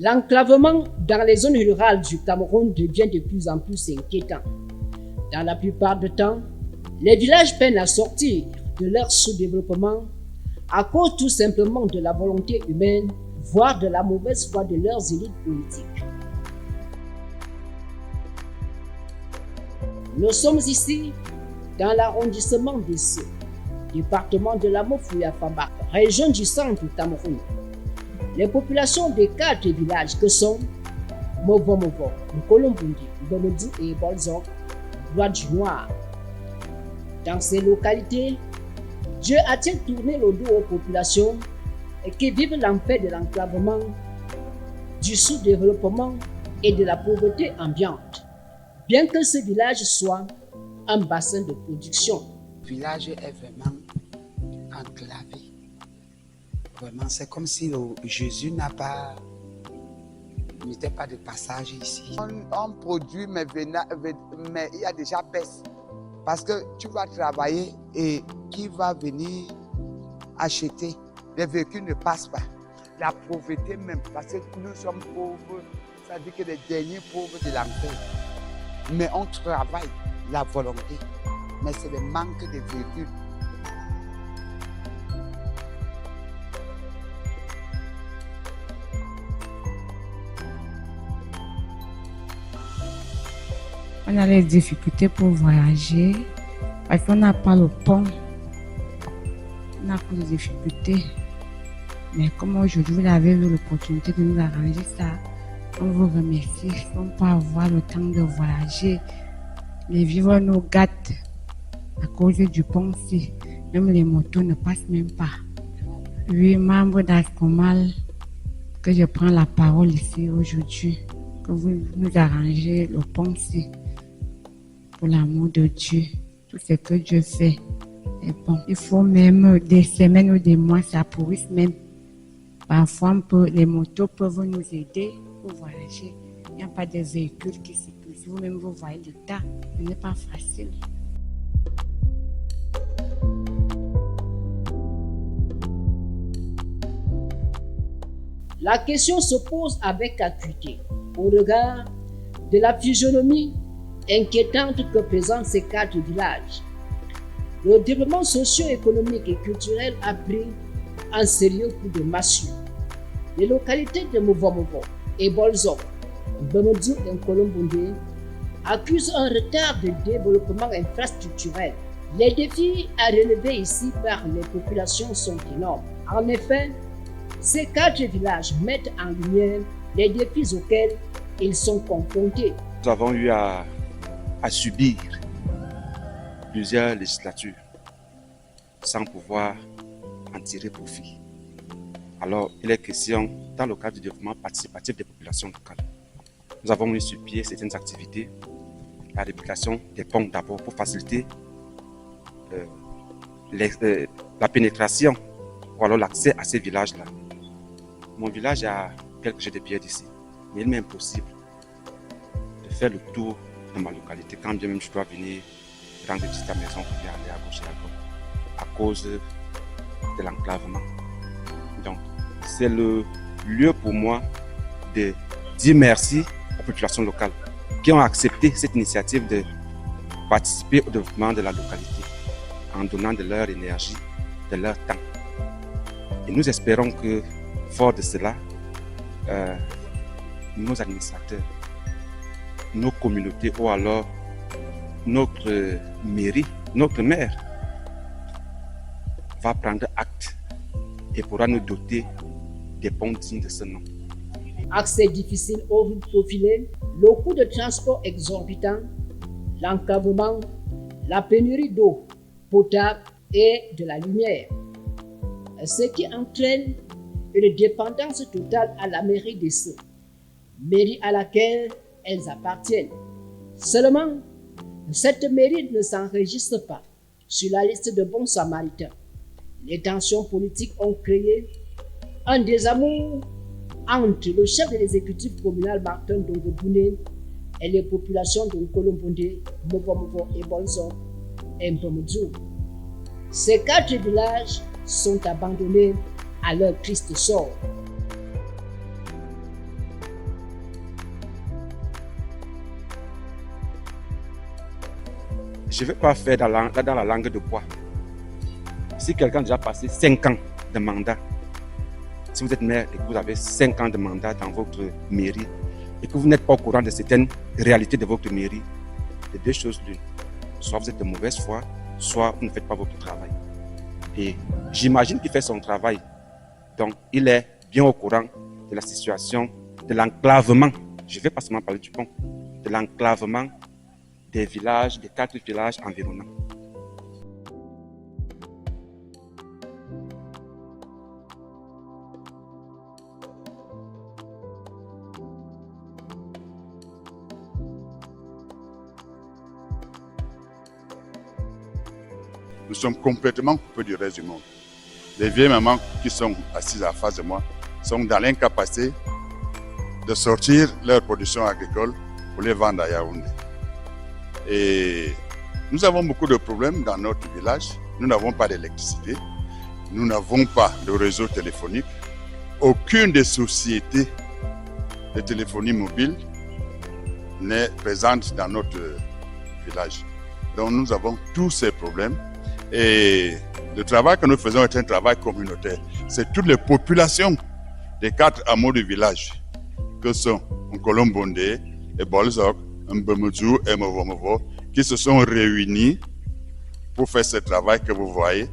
L'enclavement dans les zones rurales du Cameroun devient de plus en plus inquiétant. Dans la plupart du temps, les villages peinent à sortir de leur sous-développement à cause tout simplement de la volonté humaine, voire de la mauvaise foi de leurs élites politiques. Nous sommes ici dans l'arrondissement de Sceaux, département de la Mofouya-Famba, région du centre du Cameroun. Les populations des 4 villages que sont Movo-Movo, Nkolombundi, Mbemedi et Bolzok doivent du noir. Dans ces localités, Dieu a-t-il tourné le dos aux populations et qui vivent l'enfer de l'enclavement, du sous-développement et de la pauvreté ambiante, bien que ce village soit un bassin de production. Le village est vraiment enclavé. Vraiment, c'est comme si Jésus n'était pas de passage ici. On produit, mais il y a déjà peste. Parce que tu vas travailler et qui va venir acheter? Les véhicules ne passent pas. La pauvreté même, parce que nous sommes pauvres, ça veut dire que les derniers pauvres de l'enfer. Mais on travaille la volonté. Mais c'est le manque de véhicules. On a les difficultés pour voyager parce qu'on n'a pas le pont. On a beaucoup de difficultés. Mais comme aujourd'hui vous avez eu l'opportunité de nous arranger ça, on vous remercie. On peut avoir le temps de voyager. Les vivres nous gâtent à cause du pont-ci. Même les motos ne passent même pas. 8 membres d'Ascomal, que je prends la parole ici aujourd'hui, que vous nous arrangez le pont-ci. Pour l'amour de Dieu, tout ce que Dieu fait est bon. Il faut même des semaines ou des mois, ça pourrisse même. Parfois, les motos peuvent nous aider pour voyager. Il n'y a pas de véhicules qui circulent. Si vous-même vous voyez l'état, ce n'est pas facile. La question se pose avec acuité au regard de la physionomie inquiétante que présentent ces 4 villages. Le développement socio-économique et culturel a pris un sérieux coup de massue. Les localités de Movo-Movo et Bolzok, Mbemedi et Nkolombondé accusent un retard de développement infrastructurel. Les défis à relever ici par les populations sont énormes. En effet, ces 4 villages mettent en lumière les défis auxquels ils sont confrontés. Nous avons eu à subir plusieurs législatures sans pouvoir en tirer profit. Alors, il est question, dans le cadre du développement participatif des populations locales, nous avons mis sur pied certaines activités, la réplication des ponts d'abord pour faciliter la pénétration ou alors l'accès à ces villages-là. Mon village a quelques jets de pierre d'ici, mais il m'est impossible de faire le tour de ma localité, quand bien même je dois venir rendre visite à la maison pour aller à gauche et à droite, à cause de l'enclavement. Donc, c'est le lieu pour moi de dire merci aux populations locales qui ont accepté cette initiative de participer au développement de la localité en donnant de leur énergie, de leur temps. Et nous espérons que, fort de cela, nos administrateurs, nos communautés ou alors notre mairie, notre maire va prendre acte et pourra nous doter des ponts dignes de ce nom. Accès difficile aux routes profilées, le coût de transport exorbitant, l'enclavement, la pénurie d'eau potable et de la lumière, ce qui entraîne une dépendance totale à la mairie des Sceaux, mairie à laquelle elles appartiennent. Seulement, cette mairie ne s'enregistre pas sur la liste de bons samaritains. Les tensions politiques ont créé un désamour entre le chef de l'exécutif communal Martin Dongo-Bouné et les populations de Nkolombondé, Movo-Movo et Bolzok et Mbemedi. Ces 4 villages sont abandonnés à leur triste sort. je ne vais pas faire dans la langue de bois. Si quelqu'un a déjà passé 5 ans de mandat, si vous êtes maire et que vous avez 5 ans de mandat dans votre mairie et que vous n'êtes pas au courant de certaines réalités de votre mairie, les deux choses l'une. Soit vous êtes de mauvaise foi, soit vous ne faites pas votre travail. Et j'imagine qu'il fait son travail. Donc, il est bien au courant de la situation, de l'enclavement. Je ne vais pas seulement parler du pont, de l'enclavement des villages, des 4 villages environnants. Nous sommes complètement coupés du reste du monde. Les vieilles mamans qui sont assises en face de moi sont dans l'incapacité de sortir leur production agricole pour les vendre à Yaoundé. Et nous avons beaucoup de problèmes dans notre village. Nous n'avons pas d'électricité, nous n'avons pas de réseau téléphonique. Aucune des sociétés de téléphonie mobile n'est présente dans notre village. Donc nous avons tous ces problèmes. Et le travail que nous faisons est un travail communautaire. C'est toutes les populations des 4 hameaux du village, que sont Nkolombondé, et Bolzok, Mbemudzu et Movomovo, qui se sont réunis pour faire ce travail que vous voyez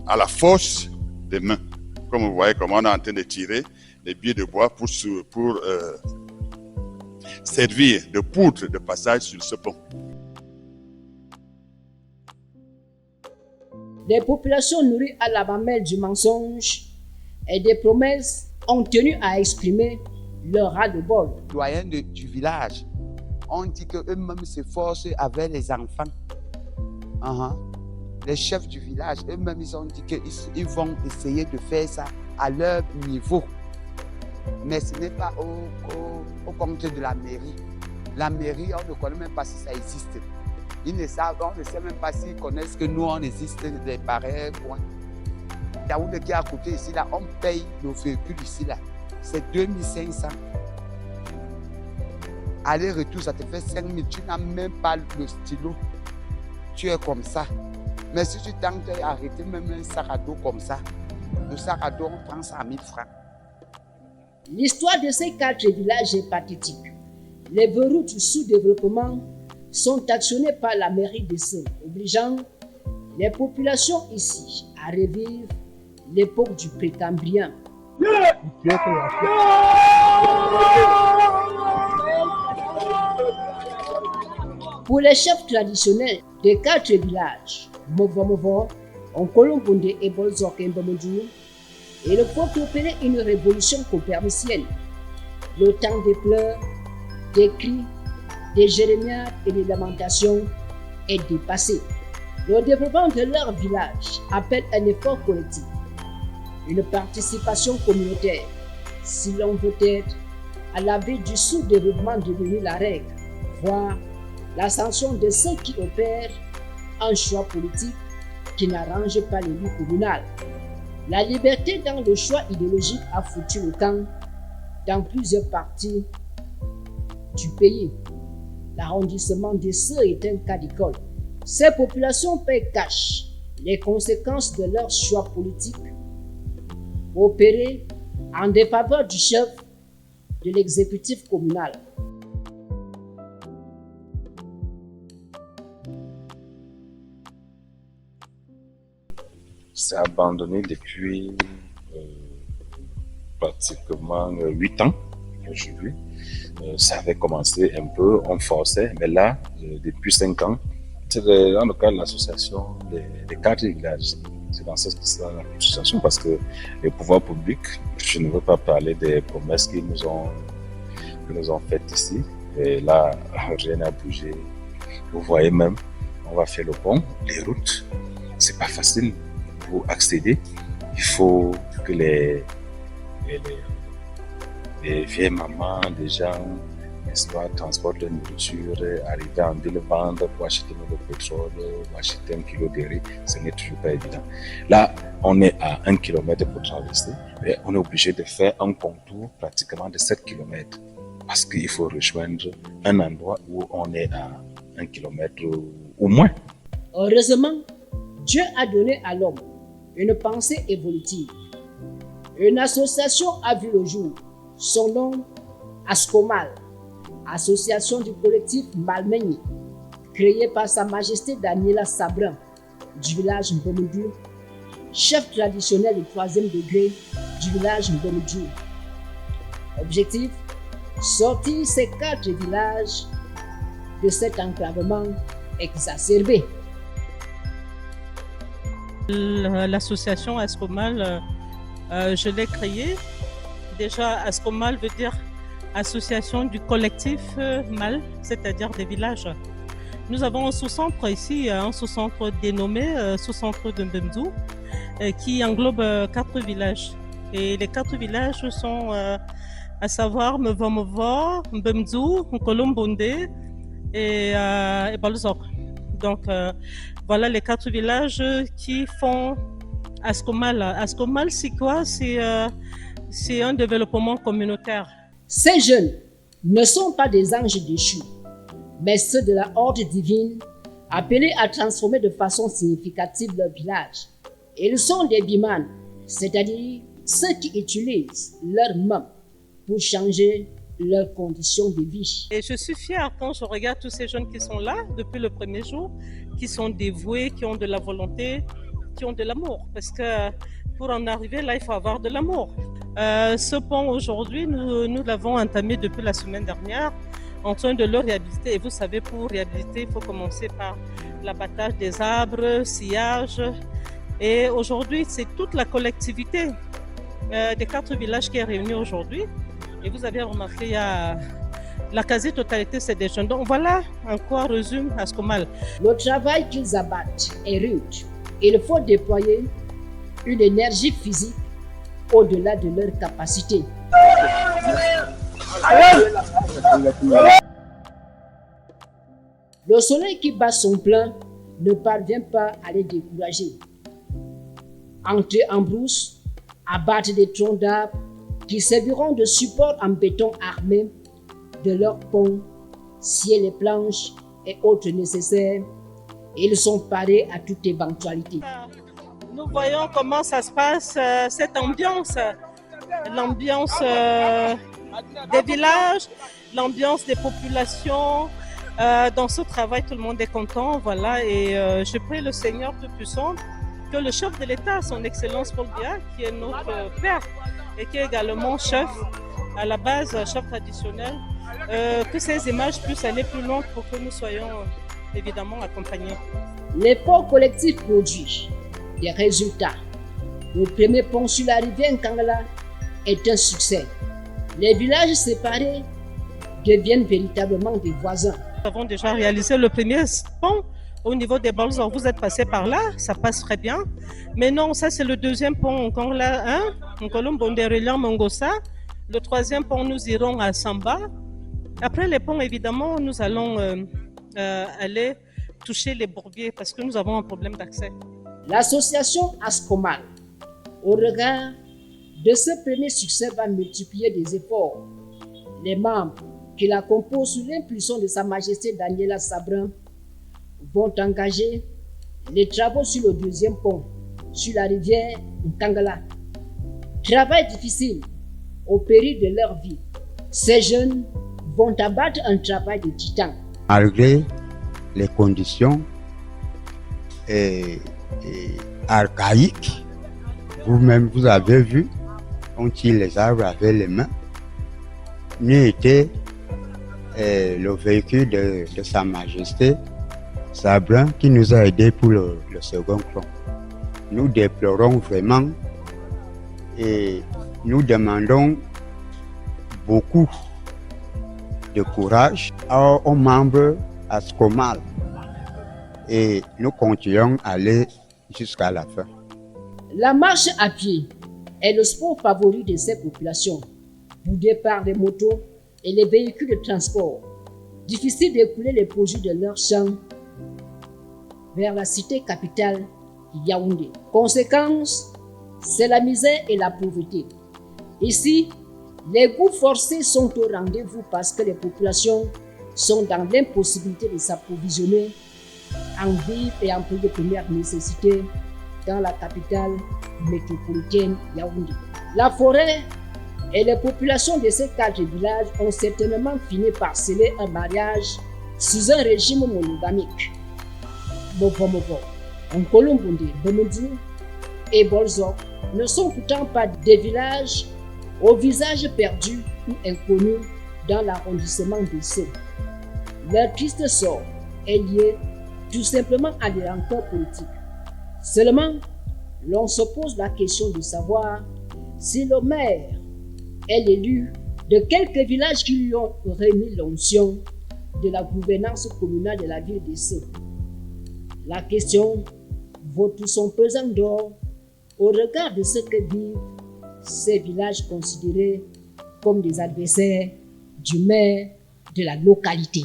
à la force des mains. Comme vous voyez comment on est en train de tirer les billes de bois pour servir de poutre de passage sur ce pont. Des populations nourries à la mamelle du mensonge et des promesses ont tenu à exprimer leur ras-le-bol. Les doyens du village ont dit qu'eux-mêmes s'efforcent avec les enfants. Les chefs du village, eux-mêmes, ils ont dit qu'ils vont essayer de faire ça à leur niveau. Mais ce n'est pas au compte de la mairie. La mairie, on ne connaît même pas si ça existe. On ne sait même pas s'ils connaissent que nous, on existe des pareils coins. Yaoundé qui est à côté ici, là, on paye nos véhicules ici, là. C'est 2500. Aller-retour, ça te fait 5000. Tu n'as même pas le stylo. Tu es comme ça. Mais si tu tentes d'arrêter même un sac à dos comme ça, le sac à dos, on prend ça à 1000 francs. L'histoire de ces 4 villages est pathétique. Les verrous du sous-développement sont actionnés par la mairie de Sène, obligeant les populations ici à revivre l'époque du Précambrien. Pour les chefs traditionnels des 4 villages, Movo, Nkolombondé et Bolzok et Mbemudzu, il faut opérer une révolution copernicienne. Le temps des pleurs, des cris, des jérémiades et des lamentations est dépassé. Le développement de leur village appelle un effort collectif, une participation communautaire, si l'on veut être à la veille du sous-développement devenu la règle, voire l'ascension de ceux qui opèrent un choix politique qui n'arrange pas l'élu communal. La liberté dans le choix idéologique a foutu le camp dans plusieurs parties du pays. L'arrondissement des Seux est un cas d'école. Ces populations paient cash les conséquences de leur choix politique opérés en défaveur du chef de l'exécutif communal. C'est abandonné depuis pratiquement 8 ans aujourd'hui. Ça avait commencé un peu, on forçait, mais là, depuis 5 ans, c'est dans le cadre de l'association des 4 villages. C'est dans cette association parce que les pouvoirs publics, je ne veux pas parler des promesses qu'ils nous ont faites ici. Et là, rien n'a bougé. Vous voyez même, on va faire le pont, les routes, c'est pas facile. Pour accéder, il faut que les vieilles mamans, des gens, n'est-ce pas, transportent leur nourriture, arriver en ville vendre pour acheter le pétrole, pour acheter 1 kilo de riz, ce n'est toujours pas évident. Là, on est à 1 km pour traverser, mais on est obligé de faire un contour pratiquement de 7 km parce qu'il faut rejoindre un endroit où on est à 1 km ou moins. Heureusement, Dieu a donné à l'homme une pensée évolutive. Une association a vu le jour. Son nom, Ascomal, association du collectif Malmeni, créée par Sa Majesté Daniela Sabran du village Mbomidou, chef traditionnel du 3e degré du village Mbomidou. Objectif, sortir ces 4 villages de cet enclavement exacerbé. L'association Ascomal, je l'ai créée. Déjà, Ascomal veut dire association du collectif MAL, c'est-à-dire des villages. Nous avons un sous-centre ici, un sous-centre dénommé sous-centre de Mbemdou, qui englobe 4 villages. Et les 4 villages sont à savoir Mvomovo, Mbemdou, Nkolombonde et Balzor. Donc voilà les 4 villages qui font Ascomal. Ascomal, c'est quoi? C'est un développement communautaire. Ces jeunes ne sont pas des anges déchus, mais ceux de la horde divine appelés à transformer de façon significative leur village. Ils sont des bimans, c'est-à-dire ceux qui utilisent leurs mains pour changer leurs conditions de vie. Et je suis fière quand je regarde tous ces jeunes qui sont là depuis le premier jour, qui sont dévoués, qui ont de la volonté, qui ont de l'amour. Parce que pour en arriver là, il faut avoir de l'amour. Ce pont aujourd'hui, nous l'avons entamé depuis la semaine dernière, en train de le réhabiliter. Et vous savez, pour réhabiliter, il faut commencer par l'abattage des arbres, sillage. Et aujourd'hui, c'est toute la collectivité des 4 villages qui est réunie aujourd'hui. Et vous avez remarqué, il y a la quasi-totalité, c'est des jeunes. Donc voilà en quoi résume Ascomal. Le travail qu'ils abattent est rude. Il faut déployer une énergie physique au-delà de leur capacité. Le soleil qui bat son plein ne parvient pas à les décourager. Entrer en brousse, abattre des troncs d'arbres qui serviront de support en béton armé de leurs ponts, scier les planches et autres nécessaires. Ils sont parés à toute éventualité. Nous voyons comment ça se passe, cette ambiance, l'ambiance des villages, l'ambiance des populations. Dans ce travail, tout le monde est content, voilà. Et je prie le Seigneur Tout-Puissant que le chef de l'État, son Excellence Paul Biya, qui est notre père et qui est également chef, à la base chef traditionnel, que ces images puissent aller plus loin pour que nous soyons évidemment accompagnés. L'effort collectif produit des résultats. Le premier pont sur la rivière Nkangala est un succès. Les villages séparés deviennent véritablement des voisins. Nous avons déjà réalisé le premier pont au niveau des Balzor. Vous êtes passé par là, ça passe très bien. Mais non, ça c'est le deuxième pont. Encore là, Nkolombonde reliant Mongosa. Le troisième pont, nous irons à Samba. Après les ponts, évidemment, nous allons aller toucher les bourbiers parce que nous avons un problème d'accès. L'association Ascomal, au regard de ce premier succès, va multiplier des efforts. Les membres qui la composent sous l'impulsion de Sa Majesté Daniela Sabran vont engager les travaux sur le deuxième pont, sur la rivière Nkangala. Travail difficile, au péril de leur vie. Ces jeunes vont abattre un travail de titan. Malgré les conditions archaïques, vous-même vous avez vu, on tire les arbres avec les mains. Mieux était le véhicule de Sa Majesté Sabran qui nous a aidés pour le second pont. Nous déplorons vraiment et nous demandons beaucoup de courage aux membres Ascomal et nous continuons à aller jusqu'à la fin. La marche à pied est le sport favori de ces populations, boudé par les motos et les véhicules de transport. Difficile d'écouler les produits de leurs champs vers la cité capitale Yaoundé. Conséquence, c'est la misère et la pauvreté. Ici, les goûts forcés sont au rendez-vous parce que les populations sont dans l'impossibilité de s'approvisionner en vivres et en prix de première nécessité dans la capitale métropolitaine Yaoundé. La forêt et les populations de ces 4 villages ont certainement fini par sceller un mariage sous un régime monogamique. Bobomobo, Nkolumbundi, Bemudu et Bolzo ne sont pourtant pas des villages au visage perdu ou inconnu dans l'arrondissement de Sceaux. Leur triste sort est lié tout simplement à des rancœurs politiques. Seulement, l'on se pose la question de savoir si le maire est l'élu de quelques villages qui lui ont remis l'onction de la gouvernance communale de la ville de Sceaux. La question vaut tout son pesant d'or au regard de ce que vivent ces villages considérés comme des adversaires du maire de la localité.